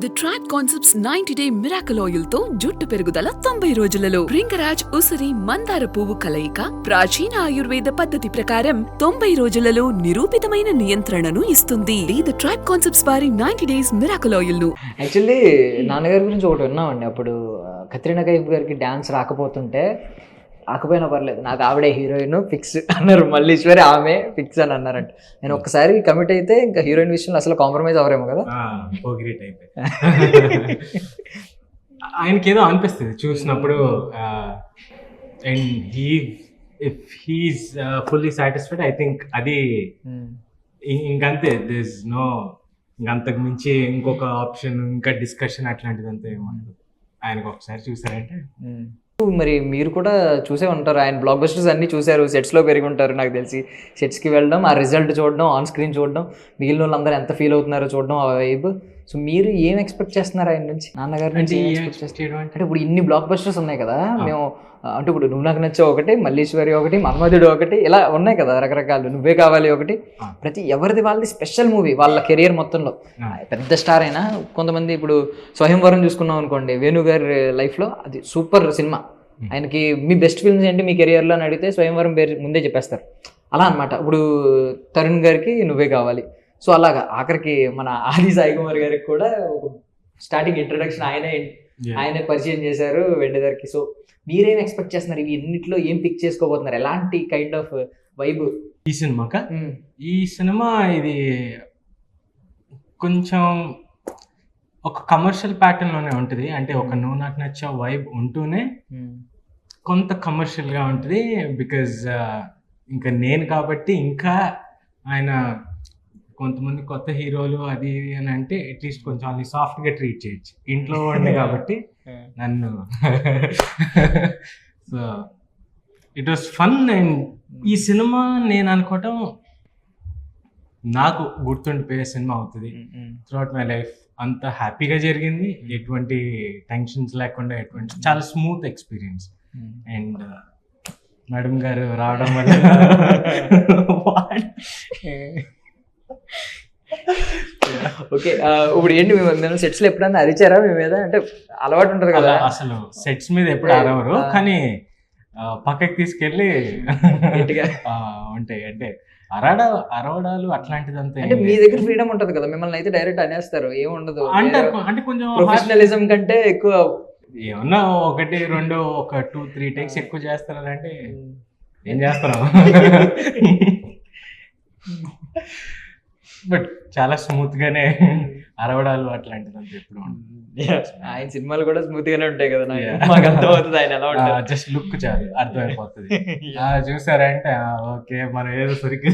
The tribe concepts 90-day miracle oil తో జుట్టు పెరుగుదల 90 రోజులలో భృంగరాజ్ ఉసిరి మందార పువ్వు కలయిక ప్రాచీన ఆయుర్వేద పద్ధతి ప్రకారం 90 రోజులలో నిరూపితమైన నియంత్రణను ఇస్తుంది. ది ట్రైబ్ కాన్సెప్ట్స్ వారి 90 days మిరాకల్ ఆయిల్ ను యాక్చువల్లీ నాన్నగారి గురించి ఒకటి విన్నామండి. అప్పుడు కత్రినా కైఫ్ గారికి డాన్స్ రాకపోయినా పర్లేదు, నాకు ఆవిడే హీరోయిన్ ఫిక్స్ అన్నారు. మల్లీశ్వరి ఆమె ఫిక్స్ అని అన్నారంట. నేను ఒక్కసారి కమిట్ అయితే ఇంకా హీరోయిన్ విషయంలో అసలు కాంప్రమైజ్ అవరేమో కదా. గ్రేట్ అయిపోయి ఆయనకి ఏదో అనిపిస్తుంది చూసినప్పుడు. And if he's fully satisfied, I think అది ఇంకంతే. దిస్ నో ఇంకంతకు మించి ఇంకొక ఆప్షన్, ఇంకా డిస్కషన్ అట్లాంటిదంతా ఏమన్నా. ఆయనకు ఒకసారి చూసారంటే మరి మీరు కూడా చూసే ఉంటారు, ఆయన బ్లాక్ బస్టర్స్ అన్నీ చూశారు, సెట్స్లో పెరిగి ఉంటారు నాకు తెలిసి. సెట్స్కి వెళ్ళడం, ఆ రిజల్ట్ చూడడం, ఆన్ స్క్రీన్ చూడడం, మిగిలిన వాళ్ళందరూ ఎంత ఫీల్ అవుతున్నారో చూడడం, ఆ వైబ్. సో మీరు ఏం ఎక్స్పెక్ట్ చేస్తున్నారు ఆయన నుంచి, నాన్నగారి నుంచి? అంటే ఇప్పుడు ఇన్ని బ్లాక్ బస్టర్స్ ఉన్నాయి కదా, మేము అంటే ఇప్పుడు నువ్వు నాకు నచ్చే ఒకటి, మల్లీశ్వరి ఒకటి, మన్మధుడు ఒకటి, ఇలా ఉన్నాయి కదా రకరకాలు, నువ్వే కావాలి ఒకటి. ప్రతి ఎవరిది వాళ్ళది స్పెషల్ మూవీ వాళ్ళ కెరియర్ మొత్తంలో. పెద్ద స్టార్ అయినా కొంతమంది, ఇప్పుడు స్వయంవరం చూసుకున్నాం అనుకోండి, వేణు గారి లైఫ్లో అది సూపర్ సినిమా. ఆయనకి మీ బెస్ట్ ఫిల్మ్స్ ఏంటి మీ కెరియర్లో అని అడిగితే స్వయంవరం పేరు ముందే చెప్పేస్తారు. అలా అనమాట. ఇప్పుడు తరుణ్ గారికి నువ్వే కావాలి. సో అలాగా ఆఖరికి మన ఆది సాయి కుమార్ గారికి కూడా ఒక స్టార్టింగ్ ఇంట్రడక్షన్ ఆయనే పరిచయం చేశారు వెండిగారికి. సో మీరేం ఎక్స్పెక్ట్ చేస్తున్నారు? ఇవి ఎన్నిట్లో ఏం పిక్ చేసుకోబోతున్నారు? ఎలాంటి కైండ్ ఆఫ్ వైబ్ ఈ సినిమాక? ఈ సినిమా ఇది కొంచెం ఒక కమర్షియల్ ప్యాటర్న్ లోనే ఉంటుంది. అంటే ఒక నువ్వు నాకు నచ్చే వైబ్ ఉంటూనే కొంత కమర్షియల్గా ఉంటుంది. బికాజ్ ఇంకా నేను కాబట్టి, ఇంకా ఆయన కొంతమంది కొత్త హీరోలు అది అని అంటే అట్లీస్ట్ కొంచెం వాళ్ళని సాఫ్ట్గా ట్రీట్ చేయొచ్చు. ఇంట్లో ఉండే కాబట్టి నన్ను. So it was fun. And ఈ సినిమా నేను అనుకోవటం నాకు గుర్తుండిపోయే సినిమా అవుతుంది త్రూఅవుట్ మై లైఫ్. అంత హ్యాపీగా జరిగింది, ఎటువంటి టెన్షన్స్ లేకుండా, చాలా స్మూత్ ఎక్స్పీరియన్స్. అండ్ మేడం గారు రావడం వల్ల ఓకే. ఇప్పుడు ఏంటి, మేము సెట్స్ లో ఎప్పుడన్నా అరిచారా మీ మీద? అంటే అలవాటు ఉంటుంది కదా. అసలు సెట్స్ మీద ఎప్పుడు అరవరు, కానీ పక్కకి తీసుకెళ్ళి ఉంటాయి. అంటే అరవడాలు అట్లాంటిదంతా. అంటే మీ దగ్గర ఫ్రీడమ్ ఉంటది కదా, మిమ్మల్ని అయితే డైరెక్ట్ అనేస్తారు, ఏముండదు అంటారు. అంటే కొంచెం ప్రొఫెషనలిజం కంటే ఎక్కువ ఏమన్నా 1, 2, 2-3 టేక్స్ ఎక్కువ చేస్తారంటే ఏం చేస్తాను. బట్ చాలా స్మూత్ గానే అరవడాలు అట్లాంటిదంతా ఎప్పుడు ఉంటుంది. ఆయన సినిమాలు కూడా స్మూత్ గానే ఉంటాయి కదా, మాకు అర్థమవుతుంది ఆయన ఎలా ఉంటారు. జస్ట్ లుక్ చాలు అర్థమైపోతుంది. చూసారంటే ఓకే, మనం ఏదో సరిగ్గా